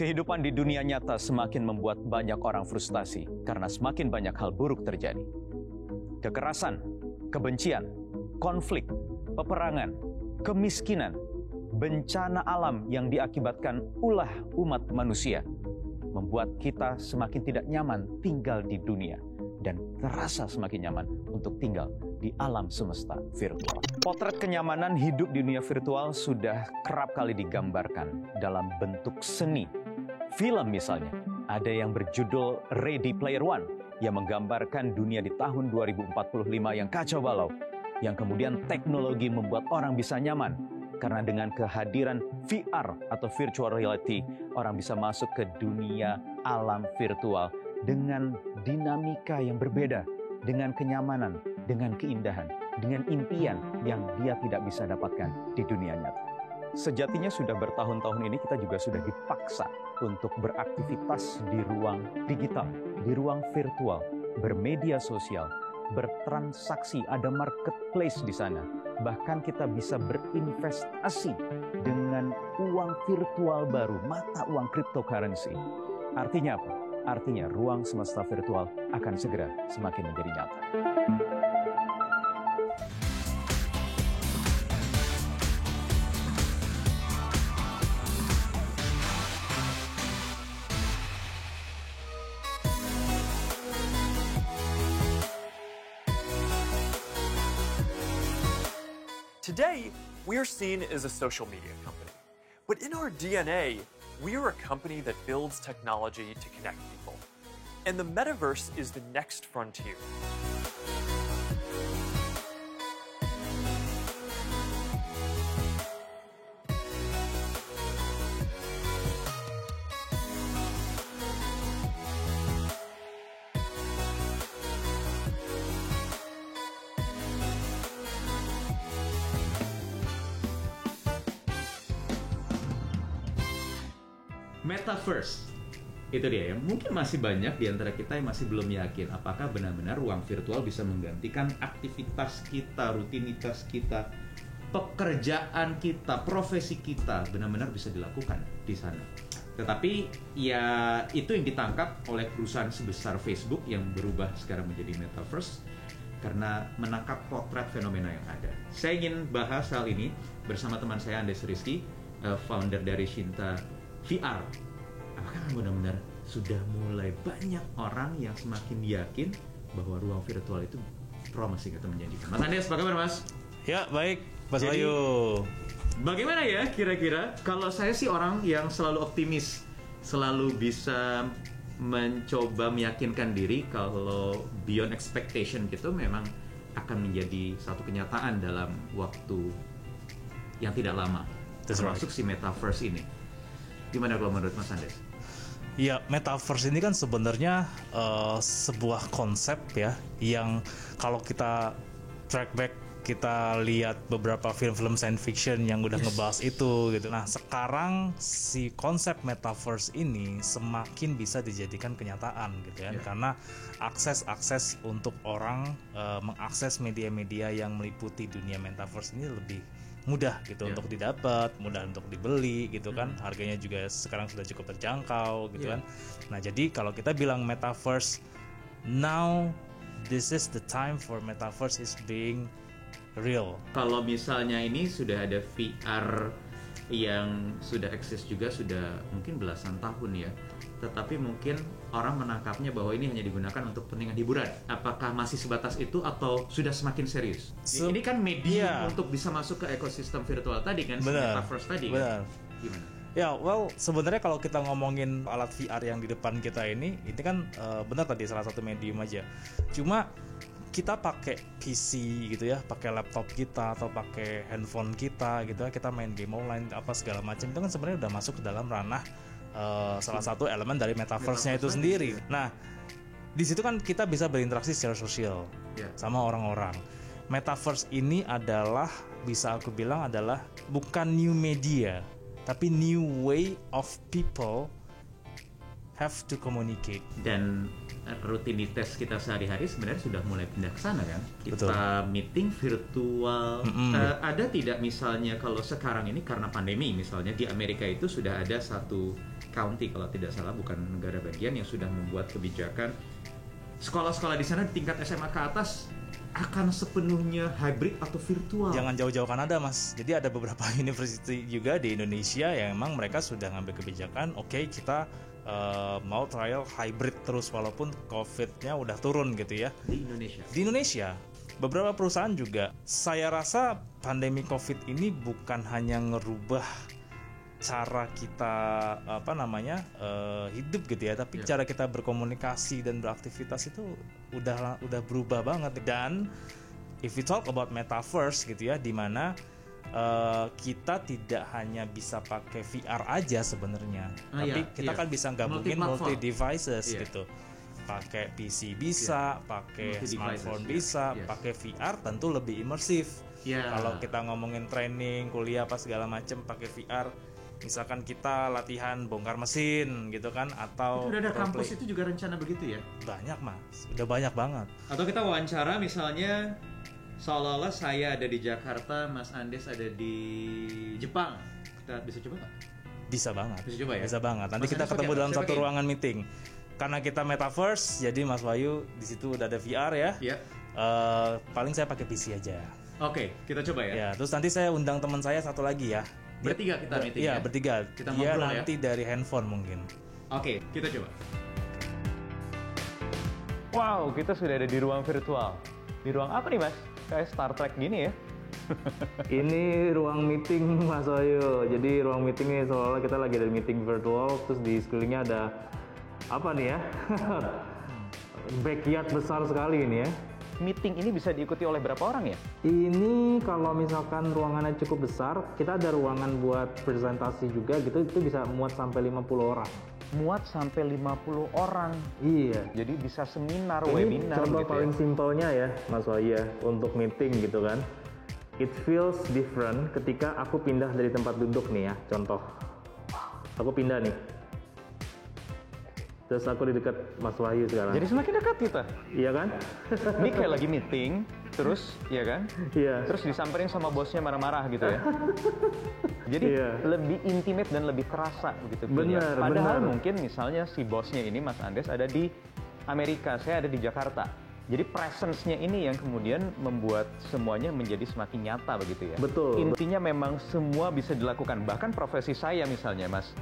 Kehidupan di dunia nyata semakin membuat banyak orang frustasi karena semakin banyak hal buruk terjadi. Kekerasan, kebencian, konflik, peperangan, kemiskinan, bencana alam yang diakibatkan ulah umat manusia membuat kita semakin tidak nyaman tinggal di dunia dan terasa semakin nyaman untuk tinggal di alam semesta virtual. Potret kenyamanan hidup di dunia virtual sudah kerap kali digambarkan dalam bentuk seni. Film misalnya, ada yang berjudul Ready Player One yang menggambarkan dunia di tahun 2045 yang kacau balau, yang kemudian teknologi membuat orang bisa nyaman. Karena dengan kehadiran VR atau virtual reality, orang bisa masuk ke dunia alam virtual dengan dinamika yang berbeda, dengan kenyamanan, dengan keindahan, dengan impian yang dia tidak bisa dapatkan di dunia nyata. Sejatinya sudah bertahun-tahun ini kita juga sudah dipaksa untuk beraktivitas di ruang digital, di ruang virtual, bermedia sosial, bertransaksi, ada marketplace di sana. Bahkan kita bisa berinvestasi dengan uang virtual baru, mata uang cryptocurrency. Artinya apa? Artinya ruang semesta virtual akan segera semakin menjadi nyata. Today, we are seen as a social media company. But in our DNA, we are a company that builds technology to connect people. And the metaverse is the next frontier. Metaverse, itu dia ya. Mungkin masih banyak di antara kita yang masih belum yakin apakah benar-benar ruang virtual bisa menggantikan aktivitas kita, rutinitas kita, pekerjaan kita, profesi kita benar-benar bisa dilakukan di sana. Tetapi ya itu yang ditangkap oleh perusahaan sebesar Facebook yang berubah sekarang menjadi Metaverse karena menangkap potret fenomena yang ada. Saya ingin bahas hal ini bersama teman saya Andes Rizky, founder dari Shinta VR. Apakah benar-benar sudah mulai banyak orang yang semakin yakin bahwa ruang virtual itu promising atau menjanjikan? Mas Andes, apa kabar Mas? Ya, baik, Mas Bayu. Bagaimana ya kira-kira? Kalau saya sih orang yang selalu optimis, selalu bisa mencoba meyakinkan diri kalau beyond expectation gitu memang akan menjadi satu kenyataan dalam waktu yang tidak lama. Termasuk si Metaverse ini. Gimana kalau menurut Mas Andes? Ya, Metaverse ini kan sebenarnya sebuah konsep ya yang kalau kita track back, kita lihat beberapa film-film science fiction yang udah ngebahas itu gitu. Nah, sekarang si konsep Metaverse ini semakin bisa dijadikan kenyataan gitu kan, karena akses untuk orang mengakses media-media yang meliputi dunia Metaverse ini lebih mudah gitu untuk didapat, mudah untuk dibeli gitu kan. Harganya juga sekarang sudah cukup terjangkau gitu kan. Nah, jadi kalau kita bilang Metaverse, now this is the time for Metaverse is being real. Kalau misalnya ini sudah ada VR yang sudah eksis juga sudah mungkin belasan tahun ya, tetapi mungkin orang menangkapnya bahwa ini hanya digunakan untuk kepentingan hiburan. Apakah masih sebatas itu atau sudah semakin serius? Ini kan media untuk bisa masuk ke ekosistem virtual tadi kan, Metaverse tadi kan? Gimana? Ya, well, sebenarnya kalau kita ngomongin alat VR yang di depan kita ini kan benar tadi salah satu medium aja. Cuma kita pakai PC gitu ya, pakai laptop kita atau pakai handphone kita gitu ya, kita main game online apa segala macam, itu kan sebenarnya udah masuk ke dalam ranah salah satu elemen dari Metaverse-nya itu sendiri. Nah, di situ kan kita bisa berinteraksi secara sosial sama orang-orang. Metaverse ini adalah, bisa aku bilang adalah bukan new media, tapi new way of people have to communicate. Dan rutinitas kita sehari-hari sebenarnya sudah mulai pindah ke sana kan. Kita meeting virtual. Ada tidak misalnya kalau sekarang ini karena pandemi misalnya di Amerika itu sudah ada satu County kalau tidak salah, bukan negara bagian, yang sudah membuat kebijakan sekolah-sekolah di sana di tingkat SMA ke atas akan sepenuhnya hybrid atau virtual. Jangan jauh-jauh Kanada, Mas. Jadi ada beberapa university juga di Indonesia yang emang mereka sudah ngambil kebijakan, oke, kita mau trial hybrid terus walaupun COVID-nya udah turun gitu ya. Di Indonesia. Di Indonesia, beberapa perusahaan juga. Saya rasa pandemi COVID ini bukan hanya ngerubah cara kita hidup gitu ya, tapi cara kita berkomunikasi dan beraktivitas itu udah berubah banget. Dan if we talk about metaverse gitu ya, di mana kita tidak hanya bisa pakai VR aja sebenarnya, tapi kita kan bisa gabungin multi devices gitu. Pakai PC bisa, pakai smartphone bisa, pakai VR tentu lebih imersif. Kalau kita ngomongin training, kuliah apa segala macem pakai VR, misalkan kita latihan bongkar mesin gitu kan, atau udah ada kampus itu juga rencana begitu ya? Banyak, Mas, udah banyak banget. Atau kita wawancara misalnya seolah-olah saya ada di Jakarta, Mas Andes ada di Jepang. Kita bisa coba nggak? Bisa banget. Bisa coba ya? Bisa banget. Nanti Mas kita Andes ketemu dalam satu pakai? ruangan meeting. Karena kita metaverse, jadi Mas Wahyu di situ udah ada VR ya. Iya. Paling saya pakai PC aja. Oke, kita coba ya. Ya, terus nanti saya undang teman saya satu lagi ya. Bertiga kita meeting ya? Iya, bertiga. Kita Dia ngobrol nanti dari handphone mungkin. Oke, kita coba. Wow, kita sudah ada di ruang virtual. Di ruang apa nih, Mas? Kayak Star Trek gini ya? Ini ruang meeting, Mas Wahyu. Jadi ruang meetingnya seolah kita lagi ada meeting virtual, terus di sekelilingnya ada apa nih ya? Backyard besar sekali ini ya. Meeting ini bisa diikuti oleh berapa orang ya? Ini kalau misalkan ruangannya cukup besar, kita ada ruangan buat presentasi juga gitu, itu bisa muat sampai 50 orang. Muat sampai 50 orang. Iya. Jadi bisa seminar, Ini webinar contoh gitu paling ya. simpelnya ya, Mas Wahyu ya, untuk meeting gitu kan. It feels different ketika aku pindah dari tempat duduk nih ya, contoh. Aku pindah nih. Terus aku di dekat Mas Wahyu sekarang. Jadi semakin dekat kita. Iya kan? Ini kayak lagi meeting, terus ya kan? Iya. Terus disamperin sama bosnya marah-marah gitu ya. Jadi Iya. lebih intimate dan lebih terasa begitu. Benar, Padahal benar. mungkin misalnya si bosnya ini Mas Andes ada di Amerika, saya ada di Jakarta. Jadi presence-nya ini yang kemudian membuat semuanya menjadi semakin nyata begitu ya. Betul. Intinya memang semua bisa dilakukan. Bahkan profesi saya misalnya Mas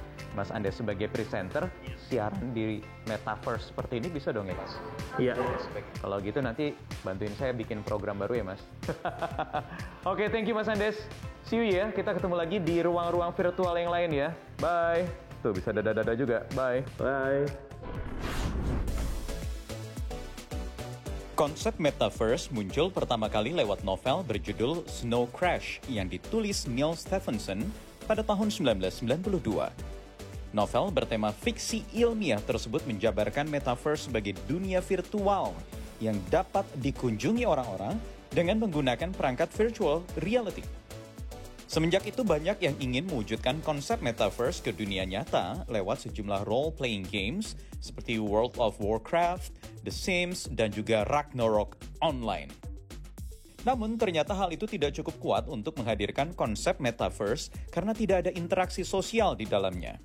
Andes sebagai presenter siaran di metaverse seperti ini bisa dong ya Mas? Iya. Kalau gitu nanti bantuin saya bikin program baru ya Mas. Oke, thank you Mas Andes. See you ya. Kita ketemu lagi di ruang-ruang virtual yang lain ya. Bye. Tuh bisa dada-dada juga. Bye. Bye. Konsep metaverse muncul pertama kali lewat novel berjudul Snow Crash yang ditulis Neil Stephenson pada tahun 1992. Novel bertema fiksi ilmiah tersebut menjabarkan metaverse sebagai dunia virtual yang dapat dikunjungi orang-orang dengan menggunakan perangkat virtual reality. Semenjak itu banyak yang ingin mewujudkan konsep metaverse ke dunia nyata lewat sejumlah role-playing games seperti World of Warcraft, The Sims, dan juga Ragnarok Online. Namun ternyata hal itu tidak cukup kuat untuk menghadirkan konsep metaverse karena tidak ada interaksi sosial di dalamnya.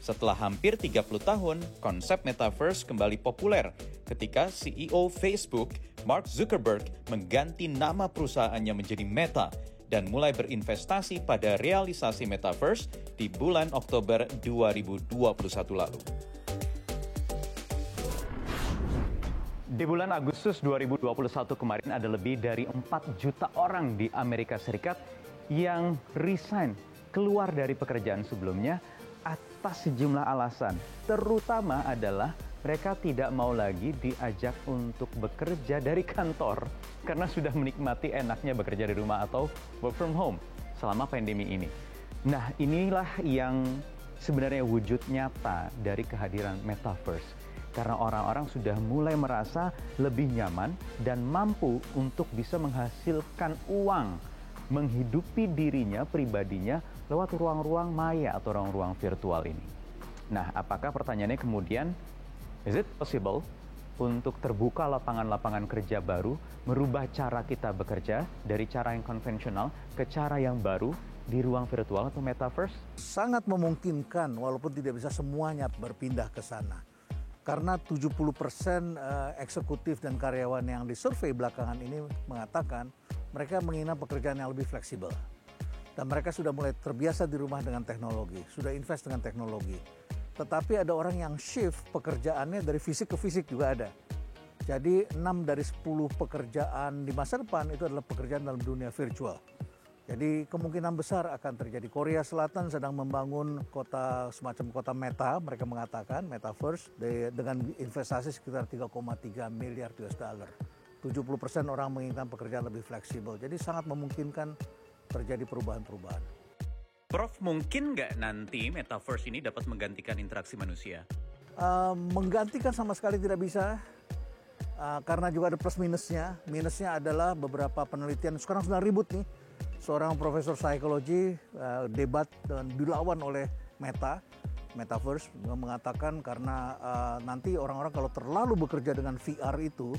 Setelah hampir 30 tahun, konsep metaverse kembali populer ketika CEO Facebook, Mark Zuckerberg, mengganti nama perusahaannya menjadi Meta dan mulai berinvestasi pada realisasi metaverse di bulan Oktober 2021 lalu. Di bulan Agustus 2021 kemarin ada lebih dari 4 juta orang di Amerika Serikat yang resign, keluar dari pekerjaan sebelumnya atas sejumlah alasan. Terutama adalah mereka tidak mau lagi diajak untuk bekerja dari kantor karena sudah menikmati enaknya bekerja di rumah atau work from home selama pandemi ini. Nah, inilah yang sebenarnya wujud nyata dari kehadiran metaverse. Karena orang-orang sudah mulai merasa lebih nyaman dan mampu untuk bisa menghasilkan uang, menghidupi dirinya, pribadinya lewat ruang-ruang maya atau ruang-ruang virtual ini. Nah, apakah pertanyaannya kemudian, is it possible untuk terbuka lapangan-lapangan kerja baru, merubah cara kita bekerja dari cara yang konvensional ke cara yang baru, di ruang virtual atau metaverse? Sangat memungkinkan walaupun tidak bisa semuanya berpindah ke sana. Karena 70% eksekutif dan karyawan yang disurvei belakangan ini mengatakan mereka menginginkan pekerjaan yang lebih fleksibel. Dan mereka sudah mulai terbiasa di rumah dengan teknologi, sudah invest dengan teknologi. Tetapi ada orang yang shift pekerjaannya dari fisik ke fisik juga ada. Jadi 6 dari 10 pekerjaan di masa depan itu adalah pekerjaan dalam dunia virtual. Jadi kemungkinan besar akan terjadi. Korea Selatan sedang membangun kota semacam kota meta, mereka mengatakan metaverse dengan investasi sekitar 3,3 miliar US dollar. 70% orang menginginkan pekerjaan lebih fleksibel. Jadi sangat memungkinkan terjadi perubahan-perubahan. Prof, mungkin nggak nanti metaverse ini dapat menggantikan interaksi manusia? Menggantikan sama sekali tidak bisa. Karena juga ada plus minusnya. Minusnya adalah beberapa penelitian sekarang sudah ribut nih. Seorang profesor psikologi debat dan dilawan oleh metaverse mengatakan karena nanti orang-orang kalau terlalu bekerja dengan VR itu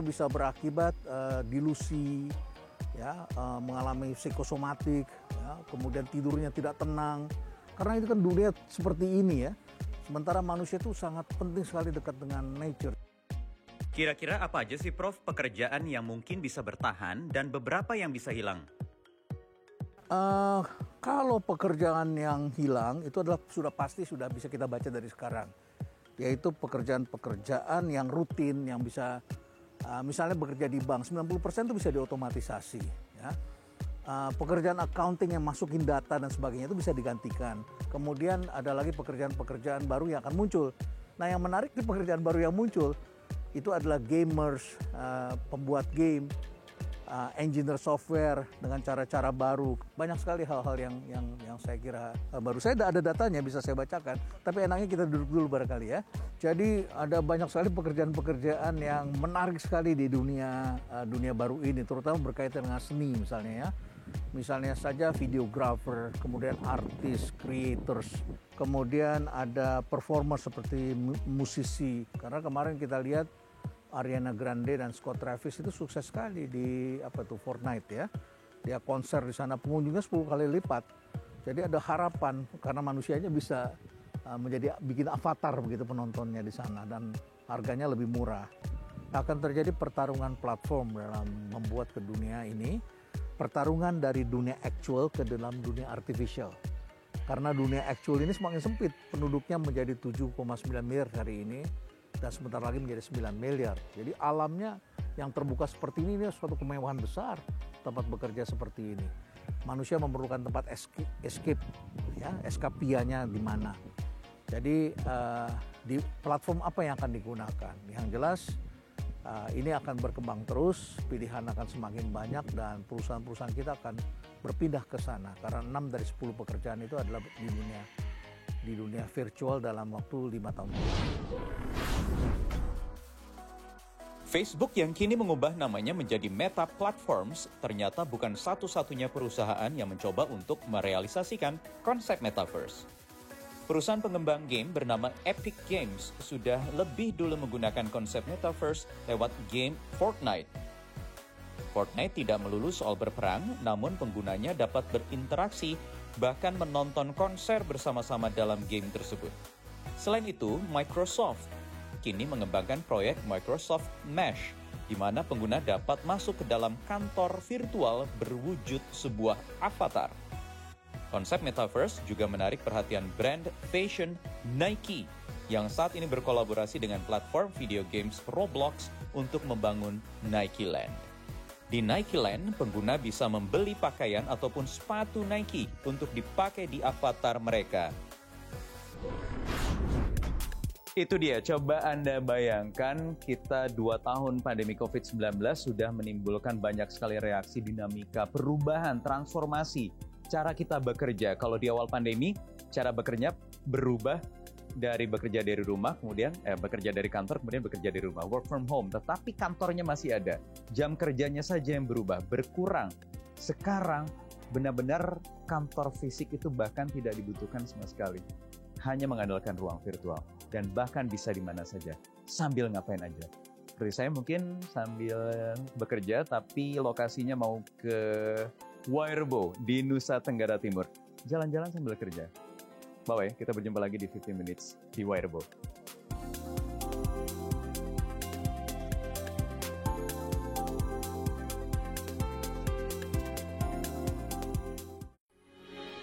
bisa berakibat dilusi, ya, mengalami psikosomatik, ya, kemudian tidurnya tidak tenang. Karena itu kan dunia seperti ini ya. Sementara manusia itu sangat penting sekali dekat dengan nature. Kira-kira apa aja sih Prof pekerjaan yang mungkin bisa bertahan dan beberapa yang bisa hilang? Kalau pekerjaan yang hilang itu adalah sudah bisa kita baca dari sekarang, yaitu pekerjaan-pekerjaan yang rutin yang bisa misalnya bekerja di bank 90% itu bisa diotomatisasi, ya. Pekerjaan accounting yang masukin data dan sebagainya itu bisa digantikan. Kemudian ada lagi pekerjaan-pekerjaan baru yang akan muncul. Nah, yang menarik di pekerjaan baru yang muncul itu adalah gamers, pembuat game, engineer software dengan cara-cara baru. Banyak sekali hal-hal yang saya kira baru. Saya ada datanya bisa saya bacakan, tapi enaknya kita duduk dulu barangkali ya. Jadi ada banyak sekali pekerjaan-pekerjaan yang menarik sekali di dunia baru ini, terutama berkaitan dengan seni misalnya ya. Misalnya saja videographer, kemudian artis, creators, kemudian ada performer seperti musisi. Karena kemarin kita lihat Ariana Grande dan Scott Travis itu sukses sekali di Fortnite ya. Dia konser di sana pengunjungnya 10 kali lipat. Jadi ada harapan karena manusianya bisa bikin avatar begitu penontonnya di sana dan harganya lebih murah. Akan terjadi pertarungan platform dalam membuat ke dunia ini, pertarungan dari dunia actual ke dalam dunia artificial. Karena dunia actual ini semakin sempit, penduduknya menjadi 7,9 miliar hari ini. Dan sebentar lagi menjadi 9 miliar. Jadi alamnya yang terbuka seperti ini suatu kemewahan besar tempat bekerja seperti ini. Manusia memerlukan tempat escape, ya, eskapianya di mana. Jadi di platform apa yang akan digunakan? Yang jelas ini akan berkembang terus, pilihan akan semakin banyak dan perusahaan-perusahaan kita akan berpindah ke sana. Karena 6 dari 10 pekerjaan itu adalah di dunia virtual dalam waktu 5 tahun. Facebook yang kini mengubah namanya menjadi Meta Platforms ternyata bukan satu-satunya perusahaan yang mencoba untuk merealisasikan konsep metaverse. Perusahaan pengembang game bernama Epic Games sudah lebih dulu menggunakan konsep metaverse lewat game Fortnite. Fortnite tidak melulu soal berperang, namun penggunanya dapat berinteraksi bahkan menonton konser bersama-sama dalam game tersebut. Selain itu, Microsoft kini mengembangkan proyek Microsoft Mesh, di mana pengguna dapat masuk ke dalam kantor virtual berwujud sebuah avatar. Konsep metaverse juga menarik perhatian brand fashion Nike, yang saat ini berkolaborasi dengan platform video games Roblox untuk membangun Nike Land. Di Nike Land, pengguna bisa membeli pakaian ataupun sepatu Nike untuk dipakai di avatar mereka. Itu dia, coba Anda bayangkan kita 2 tahun pandemi COVID-19 sudah menimbulkan banyak sekali reaksi, dinamika, perubahan, transformasi. Cara kita bekerja, kalau di awal pandemi, cara bekerja berubah dari bekerja dari rumah, kemudian bekerja dari kantor, kemudian bekerja dari rumah, work from home. Tetapi kantornya masih ada, jam kerjanya saja yang berubah, berkurang. Sekarang benar-benar kantor fisik itu bahkan tidak dibutuhkan sama sekali. Hanya mengandalkan ruang virtual dan bahkan bisa di mana saja sambil ngapain aja. Seperti saya mungkin sambil bekerja tapi lokasinya mau ke Wairebo di Nusa Tenggara Timur. Jalan-jalan sambil kerja. Bye-bye, kita berjumpa lagi di 15 Minutes di Wairebo.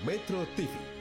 Metro TV